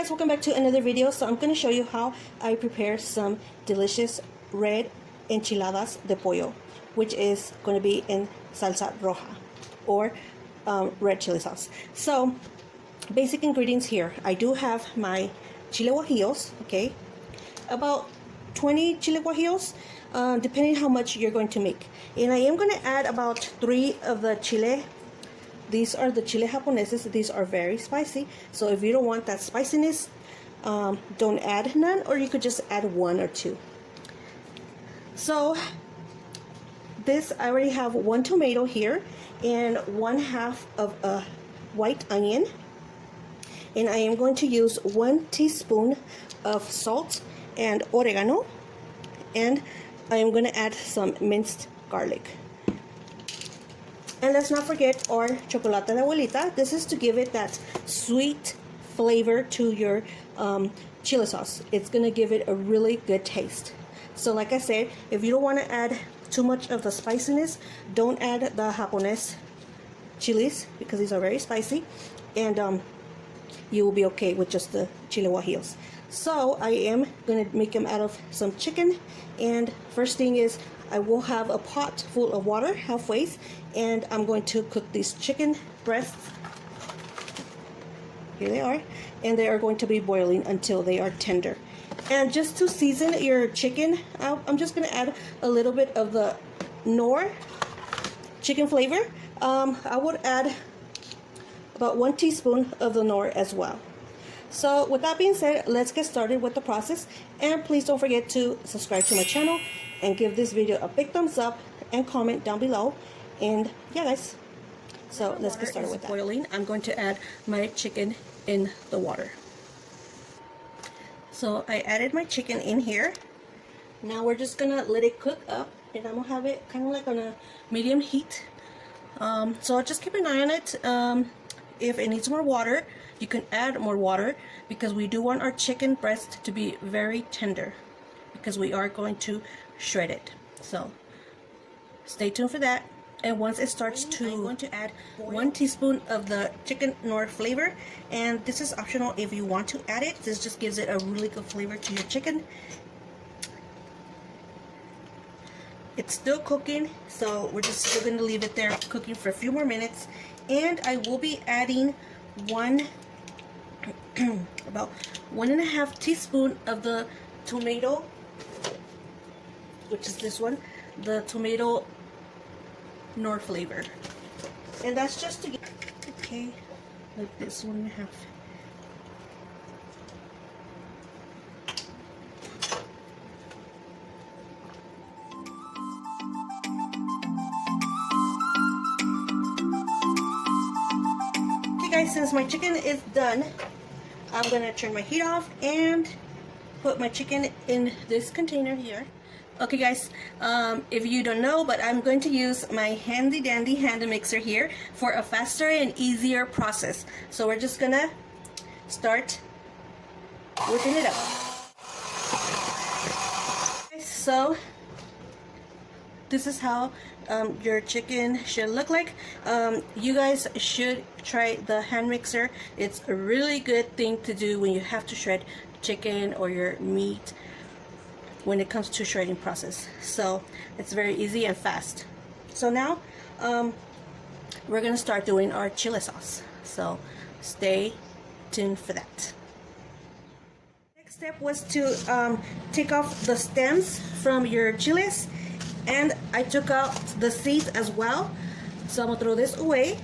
guys, welcome back to another video. So I'm going to show you how I prepare some delicious red enchiladas de pollo, which is going to be in salsa roja or red chili sauce. So basic ingredients here. I do have my chile guajillos, okay, about 20 chile guajillos, depending how much you're going to make. And I am going to add about 3 of the chile. These are the chile japoneses. These are very spicy, so if you don't want that spiciness, don't add none, or you could just add 1 or 2. So this, I already have 1 tomato here and 1/2 of a white onion, and I am going to use 1 teaspoon of salt and oregano, and I am going to add some minced garlic. And let's not forget our chocolate de abuelita. This is to give it that sweet flavor to your chili sauce. It's going to give it a really good taste. So like I said, if you don't want to add too much of the spiciness, don't add the Japanese chilies because these are very spicy, and you will be okay with just the chile guajillos. So I am going to make them out of some chicken, and first thing is I will have a pot full of water halfway, and I'm going to cook these chicken breasts. Here they are, and they are going to be boiling until they are tender. And just to season your chicken, I'm just going to add a little bit of the Knorr chicken flavor. I would add about 1 teaspoon of the Knorr as well. So with that being said, let's get started with the process, and please don't forget to subscribe to my channel and give this video a big thumbs up and comment down below. And yeah guys, so let's get started with that. Boiling, I'm going to add my chicken in the water. So I added my chicken in here. Now we're just gonna let it cook up, and I'm gonna have it kind of like on a medium heat. So I'll just keep an eye on it. If it needs more water, you can add more water, because we do want our chicken breast to be very tender, because we are going to shred it. So stay tuned for that. And once it starts to, I'm going to add 1 teaspoon of the chicken Knorr flavor, and this is optional if you want to add it. This just gives it a really good flavor to your chicken. It's still cooking, so we're just still going to leave it there cooking for a few more minutes. And I will be adding about 1.5 teaspoon of the tomato, which is this one, the tomato Knorr flavor, and that's just to get, okay, like this 1.5. Okay guys, since my chicken is done, I'm gonna turn my heat off and put my chicken in this container here. Okay guys, if you don't know, but I'm going to use my handy dandy hand mixer here for a faster and easier process. So we're just gonna start whipping it up. So this is how your chicken should look like. You guys should try the hand mixer. It's a really good thing to do when you have to shred chicken or your meat, when it comes to shredding process. So it's very easy and fast. So now we're gonna start doing our chili sauce, so stay tuned for that. Next step was to take off the stems from your chilies, and I took out the seeds as well, so I'm gonna throw this away.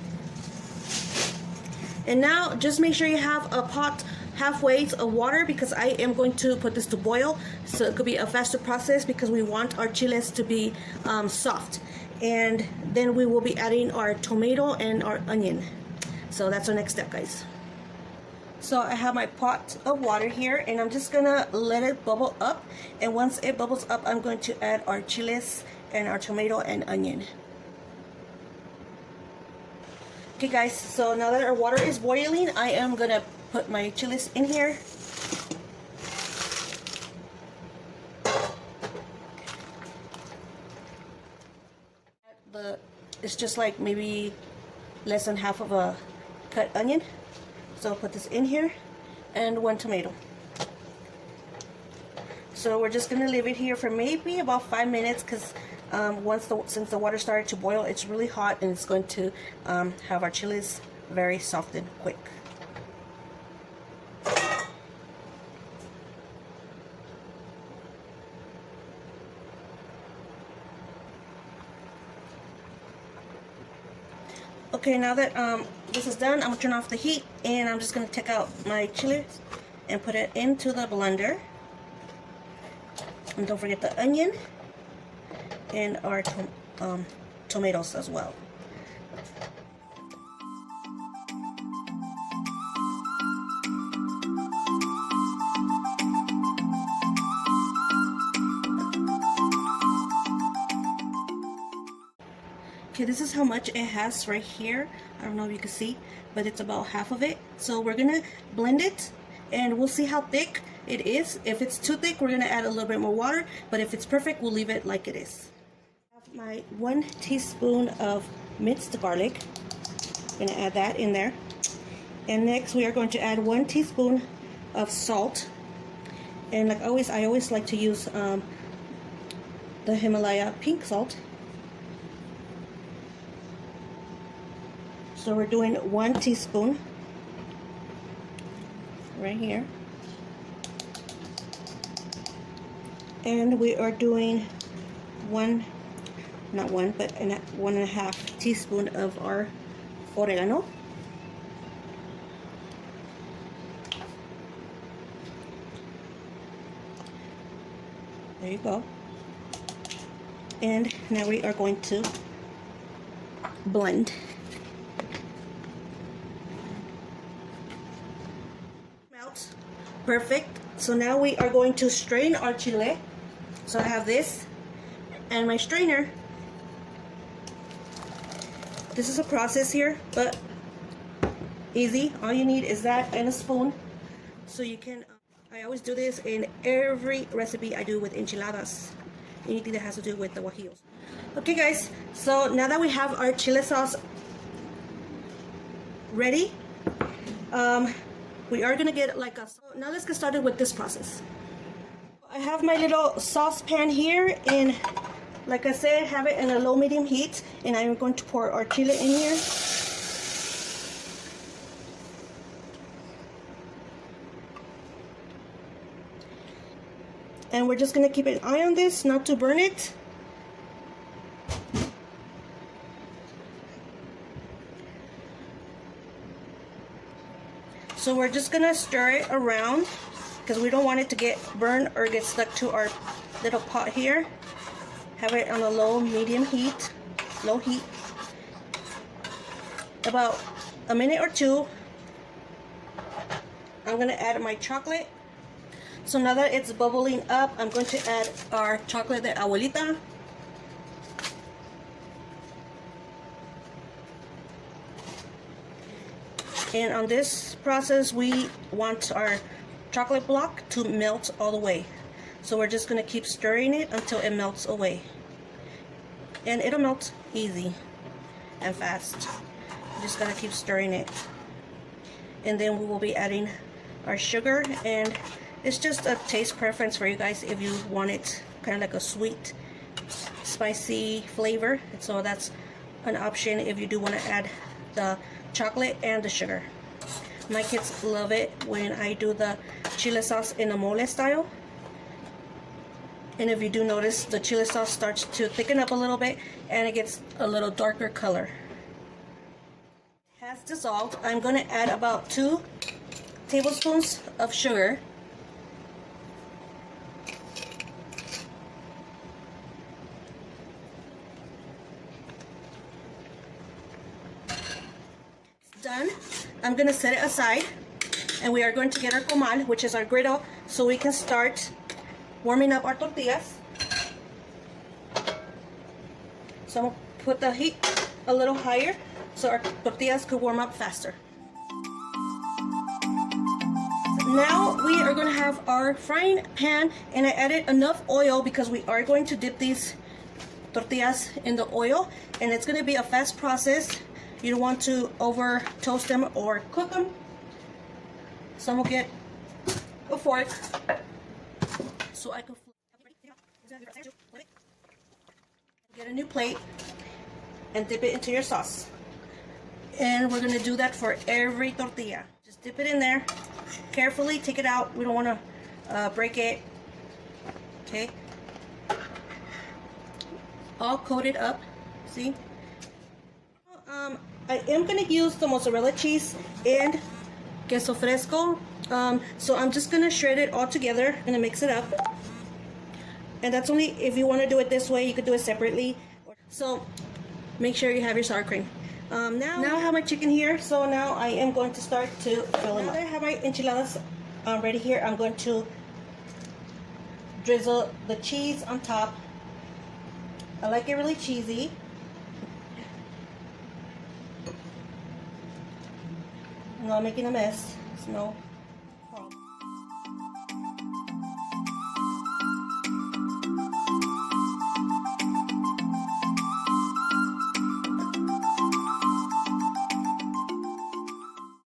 And now just make sure you have a pot halfway of water, because I am going to put this to boil, so it could be a faster process, because we want our chiles to be soft. And then we will be adding our tomato and our onion. So that's our next step guys. So I have my pot of water here, and I'm just gonna let it bubble up, and once it bubbles up, I'm going to add our chiles and our tomato and onion. Okay guys, so now that our water is boiling, I am gonna put my chilies in here. It's just like maybe less than half of a cut onion. So I'll put this in here, and 1 tomato. So we're just gonna leave it here for maybe about 5 minutes, because since the water started to boil, it's really hot, and it's going to have our chilies very soft and quick. Okay, now that this is done, I'm gonna turn off the heat, and I'm just gonna take out my chilies and put it into the blender. And don't forget the onion and our tomatoes as well. Okay, this is how much it has right here. I don't know if you can see, but it's about half of it. So we're gonna blend it, and we'll see how thick it is. If it's too thick, we're gonna add a little bit more water, but if it's perfect, we'll leave it like it is. I have my 1 teaspoon of minced garlic. I'm gonna add that in there. And next we are going to add 1 teaspoon of salt. And like always, I always like to use the Himalaya pink salt. So we're doing 1 teaspoon right here. And we are doing 1.5 teaspoon of our oregano. There you go. And now we are going to blend. Perfect. So now we are going to strain our chile. So I have this and my strainer. This is a process here, but easy. All you need is that and a spoon. So you can, I always do this in every recipe I do with enchiladas. Anything that has to do with the guajillos. Okay guys, so now that we have our chile sauce ready, we are gonna get like a, now let's get started with this process. I have my little saucepan here, and like I said, have it in a low medium heat, and I'm going to pour our chile in here. And we're just gonna keep an eye on this, not to burn it. So we're just gonna stir it around because we don't want it to get burned or get stuck to our little pot here. Have it on a low medium heat, low heat. About a minute or 2. I'm gonna add my chocolate. So now that it's bubbling up, I'm going to add our chocolate de abuelita. And on this process, we want our chocolate block to melt all the way. So we're just going to keep stirring it until it melts away. And it'll melt easy and fast. You just got to keep stirring it. And then we will be adding our sugar. And it's just a taste preference for you guys if you want it kind of like a sweet, spicy flavor. So that's an option if you do want to add the chocolate and the sugar. My kids love it when I do the chile sauce in a mole style. And if you do notice, the chile sauce starts to thicken up a little bit and it gets a little darker color. Has dissolved. I'm going to add about 2 tablespoons of sugar. Done. I'm going to set it aside, and we are going to get our comal, which is our griddle, so we can start warming up our tortillas. So I'm going to put the heat a little higher so our tortillas could warm up faster. Now we are going to have our frying pan, and I added enough oil because we are going to dip these tortillas in the oil, and it's going to be a fast process. You don't want to over toast them or cook them. So I'm gonna get a fork so I can get a new plate and dip it into your sauce. And we're gonna do that for every tortilla. Just dip it in there carefully, take it out. We don't want to break it. Okay, all coated up. See, I am gonna use the mozzarella cheese and queso fresco. So I'm just gonna shred it all together. I'm gonna mix it up, and that's only if you want to do it this way. You could do it separately. So make sure you have your sour cream. Now I have my chicken here, so now I am going to start to fill them up. Now that I have my enchiladas ready here, I'm going to drizzle the cheese on top. I like it really cheesy. I'm not making a mess. No.